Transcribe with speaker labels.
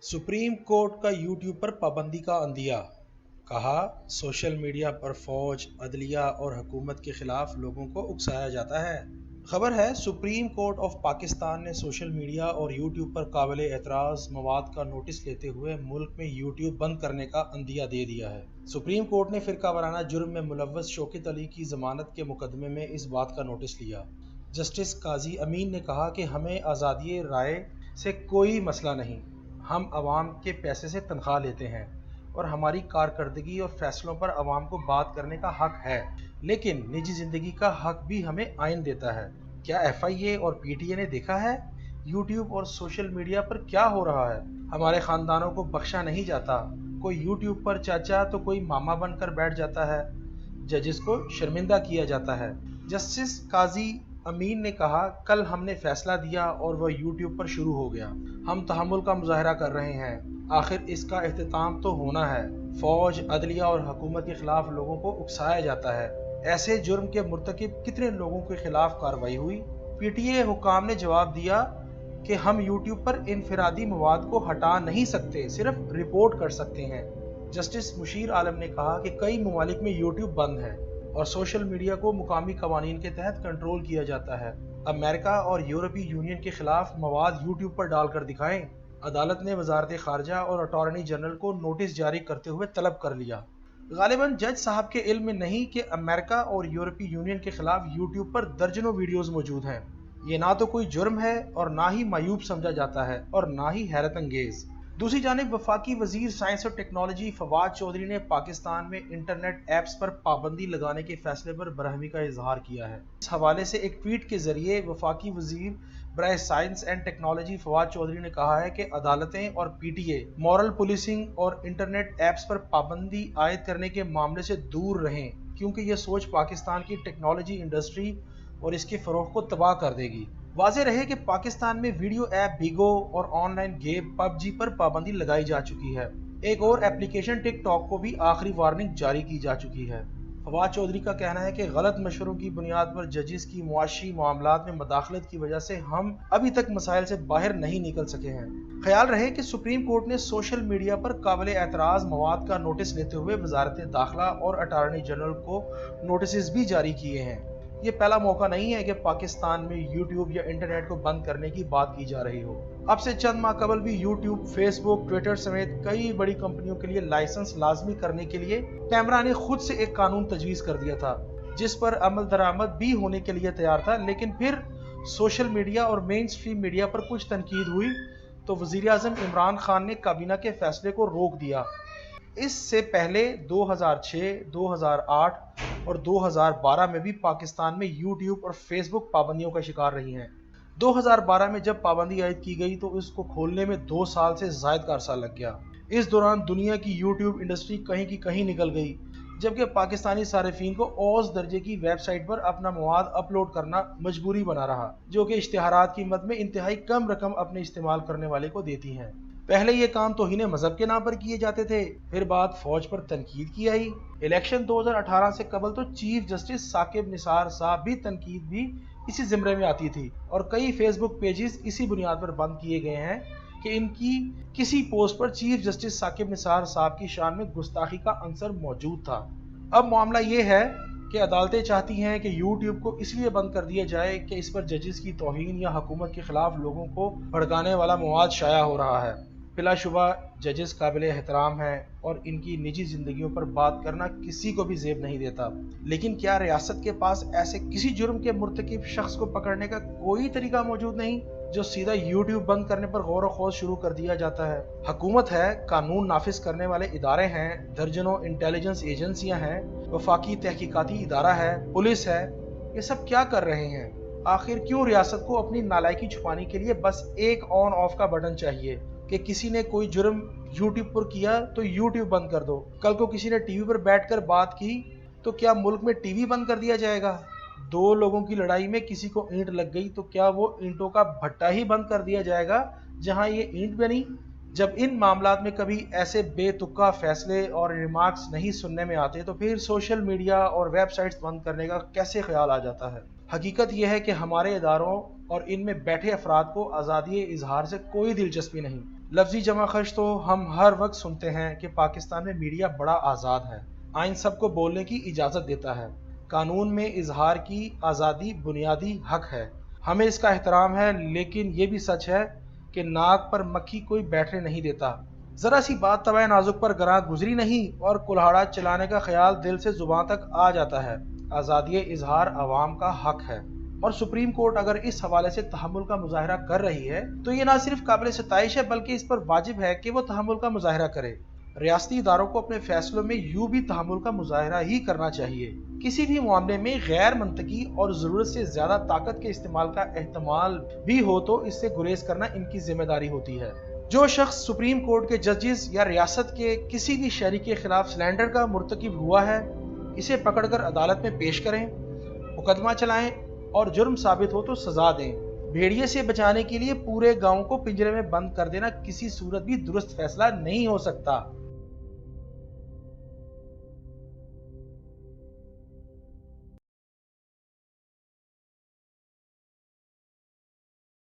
Speaker 1: Supreme court का YouTube पर पाबंदी का अंदिया। कहा, सोशल मीडिया पर फौज, अदलिया और हुकूमत के खिलाफ लोगों को उकसाया जाता है। खबर है, सुप्रीम कोर्ट ऑफ पाकिस्तान ने सोशल मीडिया और यूट्यूब पर काबिल एतराज़ मवाद का नोटिस लेते हुए मुल्क में यूट्यूब बंद करने का अंदिया दे दिया है। सुप्रीम कोर्ट ने फिरका वाराना जुर्म में मुलव्वस शौकत अली की जमानत के मुकदमे में इस बात का नोटिस लिया। जस्टिस काजी अमीन ने कहा कि हमें आज़ादी राय से कोई मसला नहीं, हम अवाम के पैसे से तनख्वाह लेते हैं और हमारी कारकर्दगी और फैसलों पर अवाम को बात करने का हक है, लेकिन निजी ज़िंदगी का हक भी हमें आइन देता है। क्या FIA और PTA ने देखा है यूट्यूब और सोशल मीडिया पर क्या हो रहा है? हमारे ख़ानदानों को बख्शा नहीं जाता। कोई यूट्यूब पर चाचा तो कोई मामा बनकर बैठ जाता है। जजेस को शर्मिंदा किया जाता है। जस्टिस काजी अमीन ने कहा, कल हमने फैसला दिया और वह यूट्यूब पर शुरू हो गया। हम तहम्मुल का मुजाहरा कर रहे हैं। आखिर इसका इख्तिताम तो होना है। फौज, अदलिया और हुकूमत के खिलाफ लोगों को उकसाया जाता है। ऐसे जुर्म के मुर्तकिब कितने लोगों के खिलाफ कार्रवाई हुई? PTA हुकाम ने जवाब दिया कि हम यूट्यूब पर इनफरादी मवाद को हटा नहीं सकते, सिर्फ रिपोर्ट कर सकते हैं। जस्टिस मुशीर आलम ने कहा कि कई ममालिक में यूट्यूब बंद है और सोशल मीडिया को मुकामी कवानीन के तहत कंट्रोल किया जाता है। अमेरिका और यूरोपीय यूनियन के खिलाफ मवाद यूट्यूब पर डालकर दिखाएं। अदालत ने वजारत खारजा और अटॉर्नी जनरल को नोटिस जारी करते हुए तलब कर लिया। गालिबन जज साहब के इल्म में नहीं कि अमेरिका और यूरोपीय यूनियन के खिलाफ यूट्यूब पर दर्जनों वीडियोस मौजूद हैं। ये ना तो कोई जुर्म है और ना ही मायूब समझा जाता है और ना ही हैरत अंगेज। दूसरी जानिब वफाकी वजीर साइंस और टेक्नोलॉजी फवाद चौधरी ने पाकिस्तान में इंटरनेट ऐप्स पर पाबंदी लगाने के फैसले पर बरहमी का इजहार किया है। इस हवाले से एक ट्वीट के जरिए वफाकी वजीर बराए science and technology Fawad Chaudhry ने कहा है कि अदालतें और PTA मॉरल पुलिसिंग और इंटरनेट ऐप्स पर पाबंदी आयद करने के मामले से दूर रहें, क्योंकि यह सोच पाकिस्तान की टेक्नोलॉजी इंडस्ट्री और इसके फरोग को तबाह कर देगी। वाज़ेह रहे कि पाकिस्तान में वीडियो ऐप बिगो और ऑनलाइन गेम PUBG पर पाबंदी लगाई जा चुकी है। एक और एप्लीकेशन टिकटॉक को भी आखिरी वार्निंग जारी की जा चुकी है। फवाद चौधरी का कहना है कि गलत मशवरों की बुनियाद पर जजेस की मुआशी मामलात में मदाखलत की वजह से हम अभी तक मसाइल से बाहर नहीं निकल सके हैं। ख्याल रहे कि सुप्रीम कोर्ट ने सोशल मीडिया पर काबिल एतराज़ मवाद का नोटिस लेते हुए वजारत दाखिला और अटॉर्नी जनरल को नोटिस भी जारी किए हैं। ये पहला मौका नहीं है कि पाकिस्तान में यूट्यूब या इंटरनेट को बंद करने की बात की जा रही हो। अब से चंद माह कबल भी यूट्यूब, फेसबुक, ट्विटर समेत कई बड़ी कंपनियों के लिए लाइसेंस लाजमी करने के लिए कैमरा ने खुद से एक कानून तजवीज़ कर दिया था, जिस पर अमल दरामद भी होने के लिए तैयार था। लेकिन फिर सोशल मीडिया और मेन स्ट्रीम मीडिया पर कुछ तनकीद हुई तो वज़ीर आज़म इमरान खान ने काबीना के फैसले को रोक दिया। इससे पहले 2006, 2008 और 2012 में भी पाकिस्तान में यूट्यूब और फेसबुक पाबंदियों का शिकार रही हैं। 2012 में जब पाबंदी आयद की गई तो इसको खोलने में 2 साल से ज़ायद का अरसा लग गया। इस दौरान दुनिया की यूट्यूब इंडस्ट्री कहीं की कहीं निकल गई, जबकि पाकिस्तानी सारिफीन को औसत दर्जे की वेबसाइट पर अपना मवाद अपलोड करना मजबूरी बना रहा, जो कि इश्तिहारात की मद में इंतहाई कम रकम अपने इस्तेमाल करने वाले को देती हैं। पहले ये काम तौहीन मजहब के नाम पर किए जाते थे, फिर बात फौज पर तनकीद की आई। इलेक्शन 2018 से कबल तो चीफ जस्टिस साकिब निसार साहब भी तनकीद भी इसी जिम्रे में आती थी और कई फेसबुक पेजेस इसी बुनियाद पर बंद किए गए हैं कि इनकी किसी पोस्ट पर चीफ जस्टिस साकिब निसार साहब की शान में गुस्ताखी का अंसर मौजूद था। अब मामला ये है कि अदालतें चाहती हैं कि यूट्यूब को इसलिए बंद कर दिया जाए कि इस पर जजेस की तौहीन या हुकूमत के खिलाफ लोगों को भड़काने वाला मवाद शाया हो रहा है। बिलाशुबा जजेस काबिल एहतराम हैं और इनकी निजी जिंदगियों पर बात करना किसी को भी जेब नहीं देता, लेकिन क्या रियासत के पास ऐसे किसी जुर्म के मुर्तकिब शख्स को पकड़ने का कोई तरीका मौजूद नहीं जो सीधा यूट्यूब बंद करने पर गौर खोज शुरू कर दिया जाता है? हुकूमत है, कानून नाफिज करने वाले इदारे हैं, दर्जनों इंटेलिजेंस एजेंसियां हैं, वफाकी तहकीकाती इदारा है, पुलिस है, ये सब क्या कर रहे हैं? आखिर क्यों रियासत को अपनी नालायकी छुपाने के लिए बस एक ऑन ऑफ का बटन चाहिए कि किसी ने कोई जुर्म यूट्यूब पर किया तो यूट्यूब बंद कर दो, कल को किसी ने टीवी पर बैठकर बात की तो क्या मुल्क में टीवी बंद कर दिया जाएगा? 2 लोगों की लड़ाई में किसी को ईंट लग गई तो क्या वो ईंटों का भट्टा ही बंद कर दिया जाएगा जहां ये ईंट बनी? जब इन मामलात में कभी ऐसे बेतुका फैसले और रिमार्क्स नहीं सुनने में आते तो फिर सोशल मीडिया और वेबसाइट्स बंद करने का कैसे ख्याल आ जाता है? हकीकत यह है कि हमारे इदारों और इनमें बैठे अफराद को आज़ादी इजहार से कोई दिलचस्पी नहीं। لفظی جمع خرچ تو ہم ہر وقت سنتے ہیں کہ پاکستان میں میڈیا بڑا آزاد ہے، آئین سب کو بولنے کی اجازت دیتا ہے، قانون میں اظہار کی آزادی بنیادی حق ہے، ہمیں اس کا احترام ہے، لیکن یہ بھی سچ ہے کہ ناک پر مکھی کوئی بیٹھنے نہیں دیتا۔ ذرا سی بات طبع نازک پر گراں گزری نہیں اور کلہاڑا چلانے کا خیال دل سے زبان تک آ جاتا ہے۔ آزادی اظہار عوام کا حق ہے، اور سپریم کورٹ اگر اس حوالے سے تحمل کا مظاہرہ کر رہی ہے تو یہ نہ صرف قابل ستائش ہے بلکہ اس پر واجب ہے کہ وہ تحمل کا مظاہرہ کرے۔ ریاستی اداروں کو اپنے فیصلوں میں یوں بھی تحمل کا مظاہرہ ہی کرنا چاہیے۔ کسی بھی معاملے میں غیر منطقی اور ضرورت سے زیادہ طاقت کے استعمال کا احتمال بھی ہو تو اس سے گریز کرنا ان کی ذمہ داری ہوتی ہے۔ جو شخص سپریم کورٹ کے ججز یا ریاست کے کسی بھی شہری کے خلاف سلینڈر کا مرتکب ہوا ہے، اسے پکڑ کر عدالت میں پیش کریں، مقدمہ چلائیں اور جرم ثابت ہو تو سزا دیں۔ بھیڑیے سے بچانے کے لیے پورے گاؤں کو پنجرے میں بند کر دینا کسی صورت بھی درست فیصلہ نہیں ہو سکتا۔